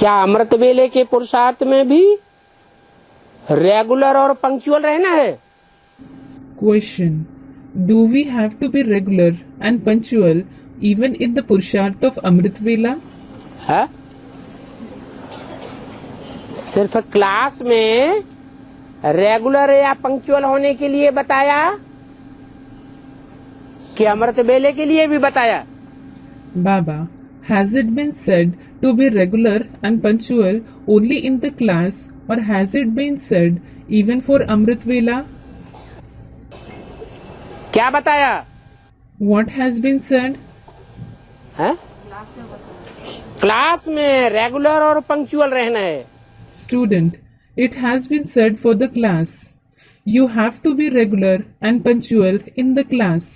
क्या अमृत वेले के पुरुषार्थ में भी रेगुलर और पंक्चुअल रहना है? Question: Do we have to be regular and punctual even in the Purusharth of Amrit Vela? है? सिर्फ क्लास में रेगुलर या पंक्चुअल होने के लिए बताया कि अमृत वेले के लिए भी बताया? Baba, has it been said to be regular and punctual only in the class, or has it been said even for Amrit Vela? क्या बताया? What has been said? है? क्लास में रेगुलर और पंक्चुअल रहना है। Student, it has been said for the class. You have to be regular and punctual in the class.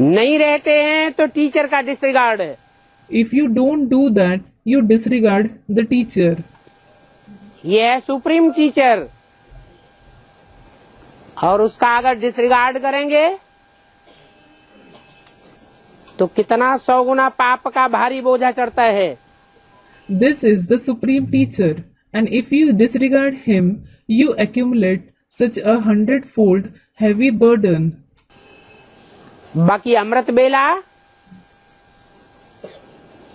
नहीं रहते हैं तो टीचर का डिसरिगार्ड है। If you don't do that, you disregard the teacher. ये है सुप्रीम टीचर, और उसका अगर डिसरिगार्ड करेंगे तो कितना 100 गुना पाप का भारी बोझा चढ़ता है। This is the supreme teacher, and if you disregard him, you accumulate such a 100-fold heavy burden. बाकी अमृत वेला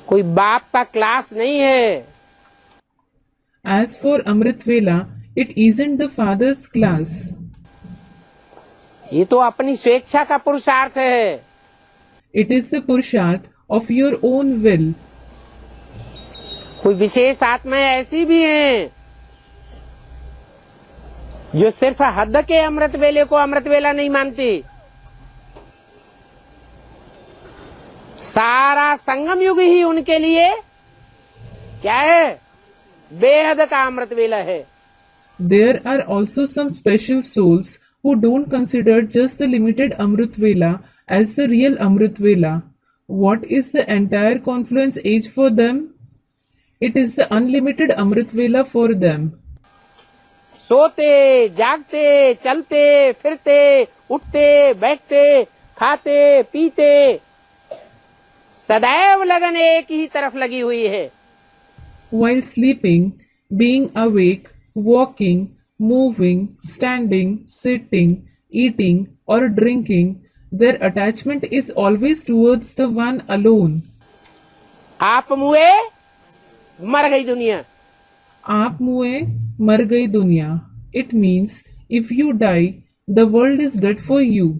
कोई बाप का क्लास नहीं है। As for Amrit Vela, it isn't the father's class. ये तो अपनी स्वेच्छा का पुरुषार्थ है। It is the Purusharth of your own will. कोई विशेष आत्माएं ऐसी भी हैं जो सिर्फ हद के अमृत वेले को अमृत वेला नहीं मानती। सारा संगम युग ही उनके लिए क्या है? बेहद का अमृत वेला है। There are also some special souls who don't consider just the limited Amrit Vela as the real Amrit Vela. What is the entire confluence age for them? It is the unlimited Amrit Vela for them. सोते, जागते, चलते, फिरते, उठते, बैठते, खाते, पीते, सदैव लगन एक ही तरफ लगी हुई है। While sleeping, being awake, walking, moving, standing, sitting, eating, or drinking, their attachment is always towards the one alone. आप मुए, मर गई दुनिया। आप मुए, मर गई दुनिया. It means if you die, the world is dead for you.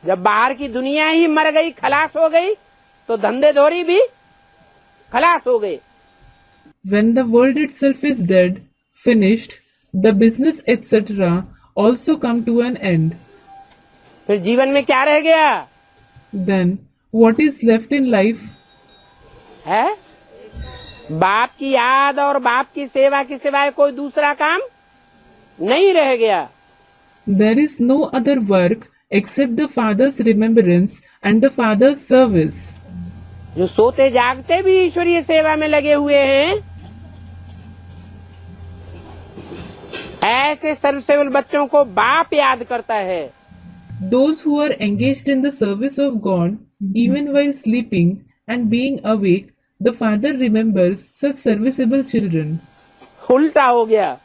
जब बाहर की दुनिया ही मर गई, खलास हो गई, तो धंधे धोरी भी खलास हो गए। When the world itself is dead, finished, the business etc. also come to an end. फिर जीवन में क्या रह गया? Then what is left in life? है बाप की याद और बाप की सेवा के सिवाय कोई दूसरा काम नहीं रह गया। There is no other work except the Father's remembrance and the Father's service. जो सोते जागते भी ईश्वरीय सेवा में लगे हुए हैं, ऐसे सर्वसेवल बच्चों को बाप याद करता है। Those who are engaged in the service of God, even while sleeping and being awake, the Father remembers such serviceable children. उल्टा हो गया,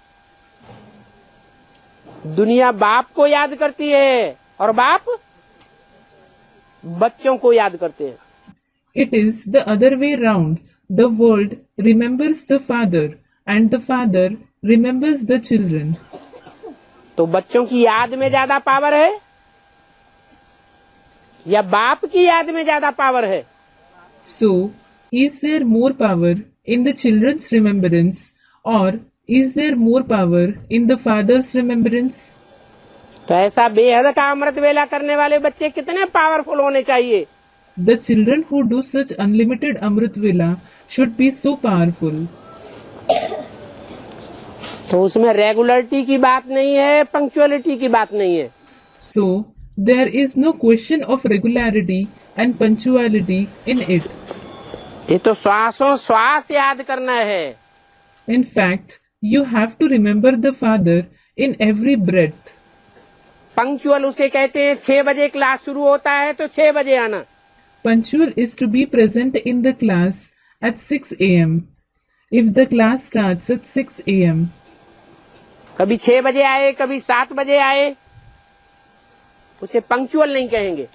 दुनिया बाप को याद करती है और बाप बच्चों को याद करते हैं। It is the other way round. The world remembers the Father and the Father remembers the children. तो बच्चों की याद में ज्यादा पावर है या बाप की याद में ज्यादा पावर है? So, is there more power in the children's remembrance, or is there more power in the Father's remembrance? तो ऐसा बेहद का अमृत वेला करने वाले बच्चे कितने पावरफुल होने चाहिए? The children who do such unlimited Amrit Vela should be so powerful. तो उसमें रेगुलरिटी की बात नहीं है, पंक्चुअलिटी की बात नहीं है। So, there is no question of regularity and punctuality in it. ये तो श्वासों श्वास याद करना है। In fact, you have to remember the Father in every breath. Punctual उसे कहते हैं 6 बजे क्लास शुरू होता है तो 6 बजे आना। Punctual is to be present in the class at 6 a.m. If the class starts at 6 a.m., कभी 6 बजे आए, कभी 7 बजे आए, उसे पंक्चुअल नहीं कहेंगे.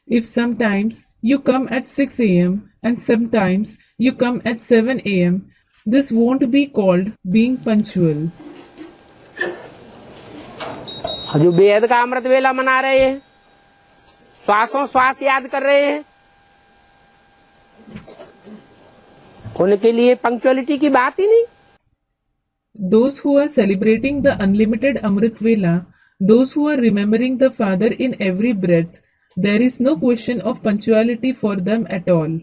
if sometimes you come at 6 a.m. and sometimes you come at 7 a.m., this won't be called being punctual. और जो बेहद का अमृत वेला मना रहे हैं, श्वासों श्वास याद कर रहे हैं, उनके लिए पंक्चुअलिटी की बात ही नहीं. Those who are celebrating the unlimited Amrit Vela, those who are remembering the Father in every breath, there is no question of punctuality for them at all.